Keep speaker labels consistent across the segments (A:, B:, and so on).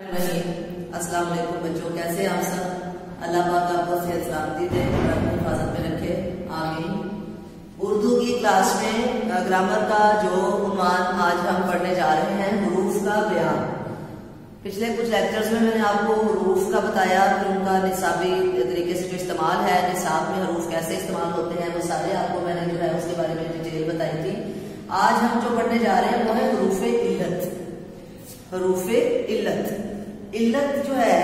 A: अस्सलाम वालेकुम बच्चों, कैसे हैं आप सब। अल्लाह पाक आपको सेहत सलामती दे और अपनी हिफाजत में रखे, आमीन। उर्दू की क्लास में ग्रामर का जो उन्वान आज हम पढ़ने जा रहे हैं, हुरूफ का बयान। पिछले कुछ लेक्चर्स में मैंने आपको हुरूफ का बताया कि उनका निसाबी तरीके से जो इस्तेमाल है, निसाब में हुरूफ कैसे इस्तेमाल होते हैं, वो सारे आपको मैंने जो है उसके बारे में डिटेल बताई थी। आज हम जो पढ़ने जा रहे हैं वो है हुरूफ इल्लत। हुरूफ इल्लत, इल्लत जो है,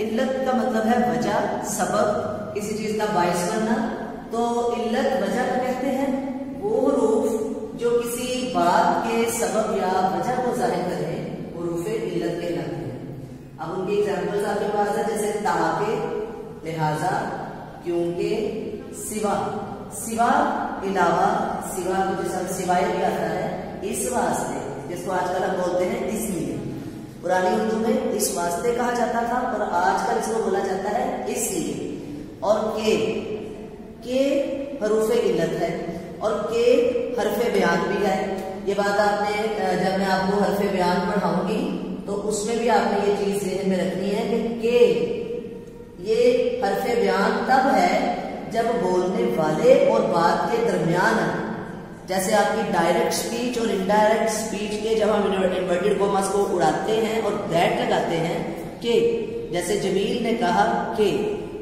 A: इल्लत का मतलब है वजह, सबब, किसी चीज का बायस बनना। तो इल्लत वजह को कहते हैं, वो हुरूफ जो किसी बात के सबब या वजह को जाहिर करे, हुरूफ इल्लत कहलाते हैं। अब उनकी एग्जांपल्स आपके पास है, जैसे ताके, लिहाजा, क्योंकि, सिवा, सिवा, इलावा, सिवा को जैसा सिवाय भी आता है, इस वास्ते, जिसको आजकल हम बोलते हैं इसलिए। पुरानी उर्दू में इस वास्ते कहा जाता था और आजकल इसको बोला जाता है इसलिए। और के हरूफ इल्लत है और के हरफ बयान भी है। ये बात आपने जब मैं आपको हरफ बयान पढ़ाऊंगी तो उसमें भी आपने ये चीज ज़हन में रखनी है कि ये हरफ बयान तब है जब बोलने वाले और बात के दरमियान, जैसे आपकी डायरेक्ट स्पीच और इनडायरेक्ट स्पीच के जब हम इन्वर्टेड कॉमास को उड़ाते हैं और दैट लगाते हैं कि, जैसे जमील ने कहा कि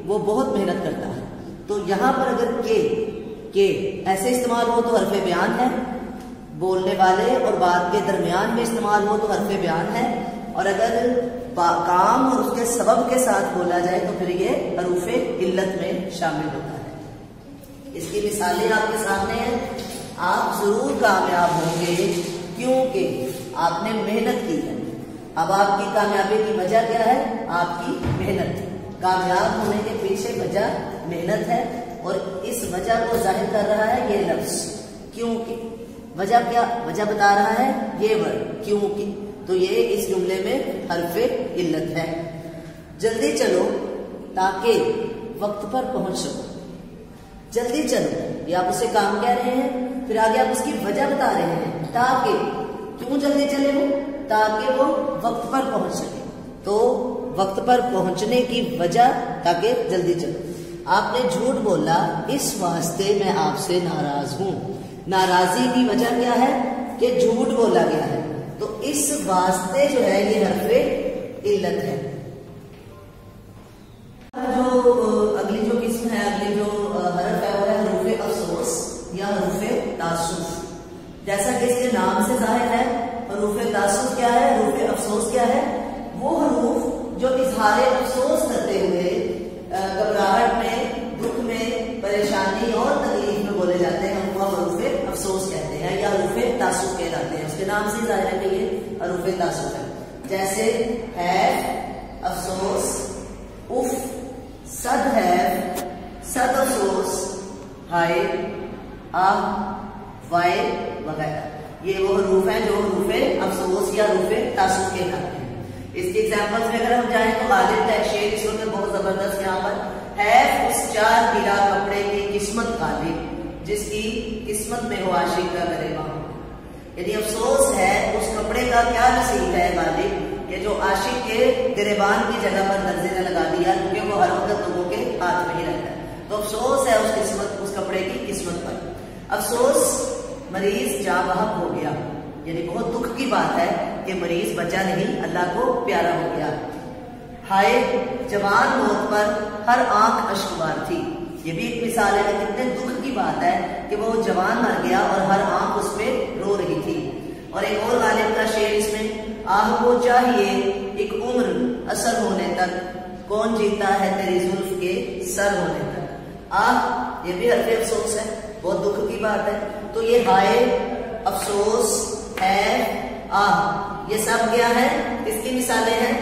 A: वो बहुत मेहनत करता है, तो यहां पर अगर के ऐसे इस्तेमाल हो तो हरफ बयान है, बोलने वाले और बात के दरमियान में इस्तेमाल हो तो हरफ बयान है, और अगर काम और उसके सबब के साथ बोला जाए तो फिर ये हरूफ इल्लत में शामिल होता है। इसकी मिसालें आपके सामने हैं। आप जरूर कामयाब होंगे क्योंकि आपने मेहनत की है। अब आपकी कामयाबी की वजह क्या है? आपकी मेहनत। कामयाब होने के पीछे वजह मेहनत है और इस वजह को जाहिर कर रहा है ये लफ्ज क्योंकि। वजह क्या? वजह बता रहा है ये वर्ड क्योंकि। तो ये इस जुमले में हरफे इल्लत है। जल्दी चलो ताकि वक्त पर पहुंच सको। जल्दी चलो, ये आप उसे काम कह रहे हैं, फिर आगे आप उसकी वजह बता रहे हैं, ताकि, क्यों जल्दी चले वो? ताकि वो वक्त पर पहुंच सके। तो वक्त पर पहुंचने की वजह, ताकि जल्दी चलो। आपने झूठ बोला, इस वास्ते मैं आपसे नाराज हूं। नाराजी की वजह क्या है? कि झूठ बोला गया है। तो इस वास्ते जो है ये हरफे इल्लत है। जो अगली जो किस्म है, अगली जो हरफ है वो है हरूफ अफसोस या हरूफ तासुफ। जैसा कि इसके नाम से जाहिर है, हरूफ तासुफ क्या है, हरूफ अफसोस क्या है? वो हरूफ जो इजहार अफसोस करते हुए घबराहट में, दुख में, परेशानी और तकलीफ में बोले जाते हैं, उनको हरूफ अफसोस कहते हैं या हरूफ तासुफ कहलाते हैं। उसके नाम से जाहिर है कि ये हरूफ तासुफ है। जैसे है, अफसोस, उफ, सद है, सद अफसोस, हाय, आह, वाय वगैरह। ये वो हरूफ हैं जो हरूफ अफसोस या हरूफ तासुफ कहलाते हैं। इसकी एग्जांपल्स में अगर हम जाएं तो गालिब का एक शेर इस वक्त बहुत जबरदस्त यहाँ पर है, उस चार गिला कपड़े की किस्मत गालिब, जिसकी किस्मत में हो आशिक का गरेबा। यदि अफसोस है उस कपड़े का क्या नसीब है गालिब, कि जो आशिक के गिरेबान की जगह पर दर्जे ने लगा दिया, क्योंकि वो हर वक्त लोगों के हाथ में ही रहता है। तो अफसोस है उस किस्मत, उस कपड़े की किस्मत पर। अफसोस, मरीज जाँ बहक हो गया, यानी बहुत दुख की बात है कि मरीज बचा नहीं, अल्लाह को प्यारा हो गया। हाय, जवान मौत पर हर आंख अश्कबार थी। ये भी एक मिसाल है, कितने दुख की बात है कि वो जवान मर गया और हर आंख उस पे रो रही थी। और एक और गालिब का शेर इसमें, आह को चाहिए एक उम्र असर होने तक, कौन जीता है तेरी जुल्फ के सर होने तक। आह, ये भी हरफ अफसोस है, बहुत दुख की बात है। तो ये हाय, अफसोस, है, आह, ये सब क्या है? इसकी मिसालें हैं।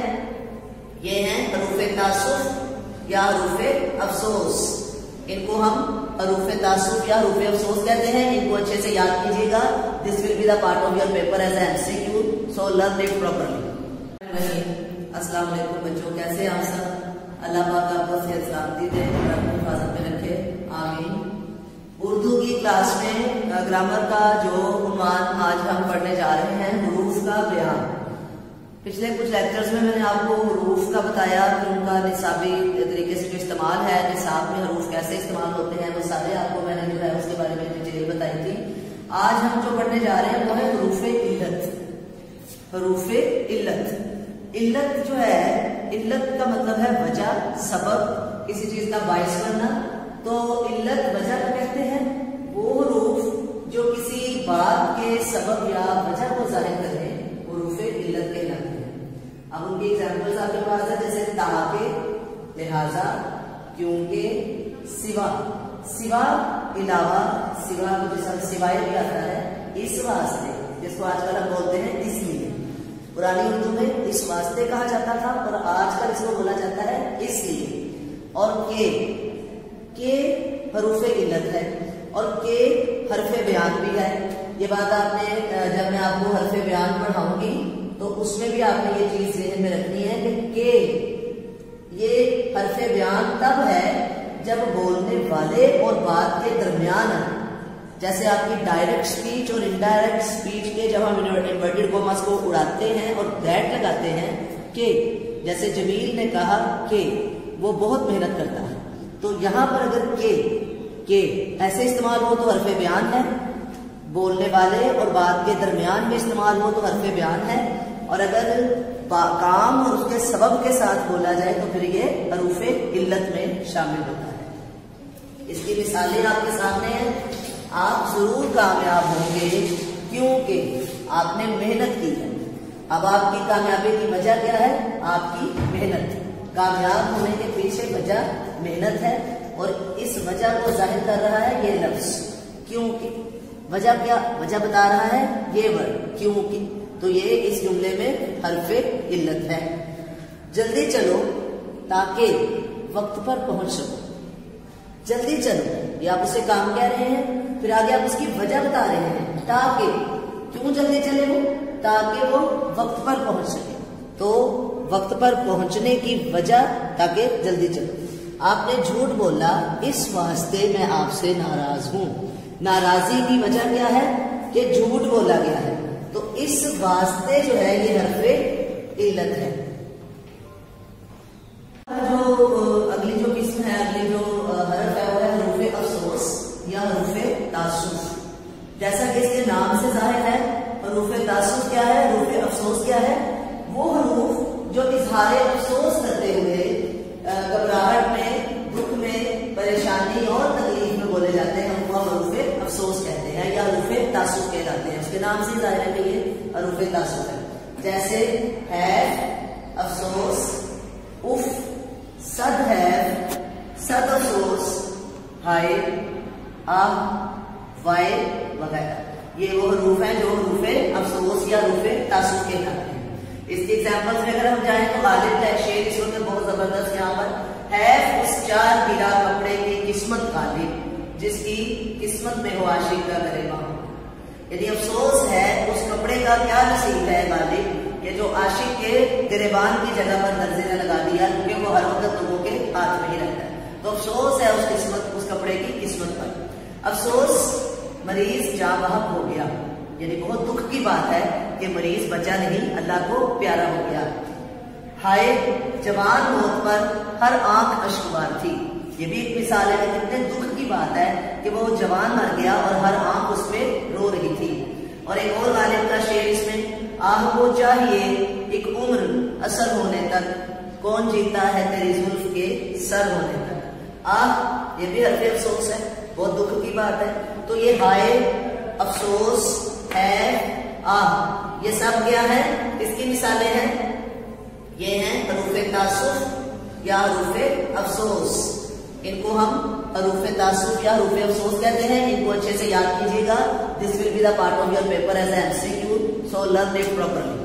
A: ये हैं हरूफ तासुफ या हरूफ अफसोस। इनको हम हरूफ तासुफ या हरूफ अफसोस कहते हैं। इनको अच्छे से याद कीजिएगा। This will be the part of your paper as MCQ, so learn it properly. अस्सलाम वालेकुम बच्चों, कैसे हैं आप सब। अल्लाह पाक आपको सेहत सलामती दे और अपनी हिफाजत में रखे, आमीन। उर्दू की क्लास में ग्रामर का जो उन्वान आज हम पढ़ने जा रहे हैं, हुरूफ का बयान। पिछले कुछ लेक्चर्स में मैंने आपको हरूफ का बताया कि उनका निसाबी तरीके से जो इस्तेमाल है, निसाब में हरूफ कैसे इस्तेमाल होते हैं, वो सारे आपको मैंने जो है उसके बारे में डिटेल बताई थी। आज हम जो पढ़ने जा रहे हैं वो है हरूफ इल्लत। हरूफ इल्लत, इल्लत जो है, इल्लत का मतलब है वजह, सबब, किसी चीज का बाइस बनना। तो इल्लत वजह को कहते हैं, वो हरूफ जो किसी बात के सबब या वजह को जाहिर करें, हरूफ इल्लत कहलाते हैं। अब उनकी एग्जांपल्स आपके पास है, जैसे ताके, लिहाजा, क्योंकि, सिवा, सिवा, इलावा, सिवा को जिसे हम सिवाय भी आता है, इस वास्ते, जिसको आजकल हम बोलते हैं इसलिए। पुरानी उर्दू में इस वास्ते कहा जाता था और आजकल इसको बोला जाता है इसलिए। और के हरूफ इल्लत है और के हरफ बयान भी है। ये बात आपने, जब मैं आपको हरफ बयान पढ़ाऊंगी तो उसमें भी आपने ये चीज ज़हन में रखनी है कि ये हरफ बयान तब है जब बोलने वाले और बात के दरमियान, जैसे आपकी डायरेक्ट स्पीच और इनडायरेक्ट स्पीच के जब हम इन्वर्टेड कॉमास को उड़ाते हैं और दैट लगाते हैं कि, जैसे जमील ने कहा कि वो बहुत मेहनत करता है, तो यहां पर अगर के ऐसे इस्तेमाल हो तो हरफ बयान है, बोलने वाले और बात के दरमियान में इस्तेमाल हो तो हरफ बयान है, और अगर काम और उसके सबब के साथ बोला जाए तो फिर ये हरूफ इल्लत में शामिल होता है। इसकी मिसालें आपके सामने हैं। आप जरूर कामयाब होंगे क्योंकि आपने मेहनत की है। अब आपकी कामयाबी की वजह क्या है? आपकी मेहनत। कामयाब होने के पीछे वजह मेहनत है और इस वजह को जाहिर कर रहा है ये लफ्ज क्योंकि। वजह क्या? वजह बता रहा है ये वर्ड क्योंकि। तो ये इस जुमले में हरफ इल्लत है। जल्दी चलो ताकि वक्त पर पहुंच सको। जल्दी चलो, ये आप उसे काम कह रहे हैं, फिर आगे आप उसकी वजह बता रहे हैं, ताकि। क्यों जल्दी चले वो? ताकि वो वक्त पर पहुंच सके। तो वक्त पर पहुंचने की वजह, ताकि जल्दी चलो। आपने झूठ बोला, इस वास्ते मैं आपसे नाराज हूं। नाराजी की वजह क्या है? कि झूठ बोला गया है। तो इस वास्ते जो है ये हरफ इल्लत है। जो अगली जो किस्म है, अगली जो हरफ है वो है हरूफ अफसोस या हरूफ तासुफ। जैसा कि इसके नाम से जाहिर है, हरूफ तासुफ क्या है, हरूफ अफसोस क्या है? वो हरूफ जो इजहार अफसोस करते हुए घबराहट में, दुख में, परेशानी और तकलीफ में बोले जाते हैं, उनको हरूफ अफसोस कहते हैं या हरूफ तासुफ कहलाते हैं। उसके नाम से जाहिर है कि ये हरूफ तासुफ है। जैसे है, अफसोस, उफ, सद है, सद अफसोस, हाय, आह, वाय वगैरह। ये वो हरूफ हैं जो हरूफ अफसोस या हरूफ तासुफ कहलाते हैं। इसके एग्जाम्पल्स में अगर हम जाएं तो गालिब का शेर इस वक्त बहुत जबरदस्त यहाँ पर है, उस चार गिरा कपड़े की किस्मत गालिब, जिसकी किस्मत में हो आशिक का गरेबा। यदि अफसोस है उस कपड़े का क्या नसीब है गालिब, कि जो आशिक के गिरेबान की जगह पर दर्जे ने लगा दिया, क्योंकि वो हर वक्त लोगों के हाथ में ही रहता है। तो अफसोस है उस किस्मत, उस कपड़े की किस्मत पर। अफसोस, मरीज जाँ बहक हो गया, यानी बहुत दुख की बात है कि मरीज बचा नहीं, अल्लाह को प्यारा हो गया। हाय, जवान मौत पर हर आंख अश्कबार थी। ये भी एक मिसाल है कि कितने दुख की बात है कि वो जवान मर गया और हर आंख उसमें रो रही थी। और एक और गालिब का शेर इसमें, आह वो चाहिए एक उम्र असर होने तक, कौन जीता है तेरी जुल्फ के सर होने तक। आह, ये भी हरफ अफसोस है, बहुत दुख की बात है। तो ये हाय, अफसोस, है, आह, ये सब क्या है? इसकी मिसालें हैं। ये हैं हरूफ तासुफ या हरूफ अफसोस। इनको हम हरूफ तासुफ या हरूफ अफसोस कहते हैं। इनको अच्छे से याद कीजिएगा। This will be the part of your paper as an MCQ, so learn it properly.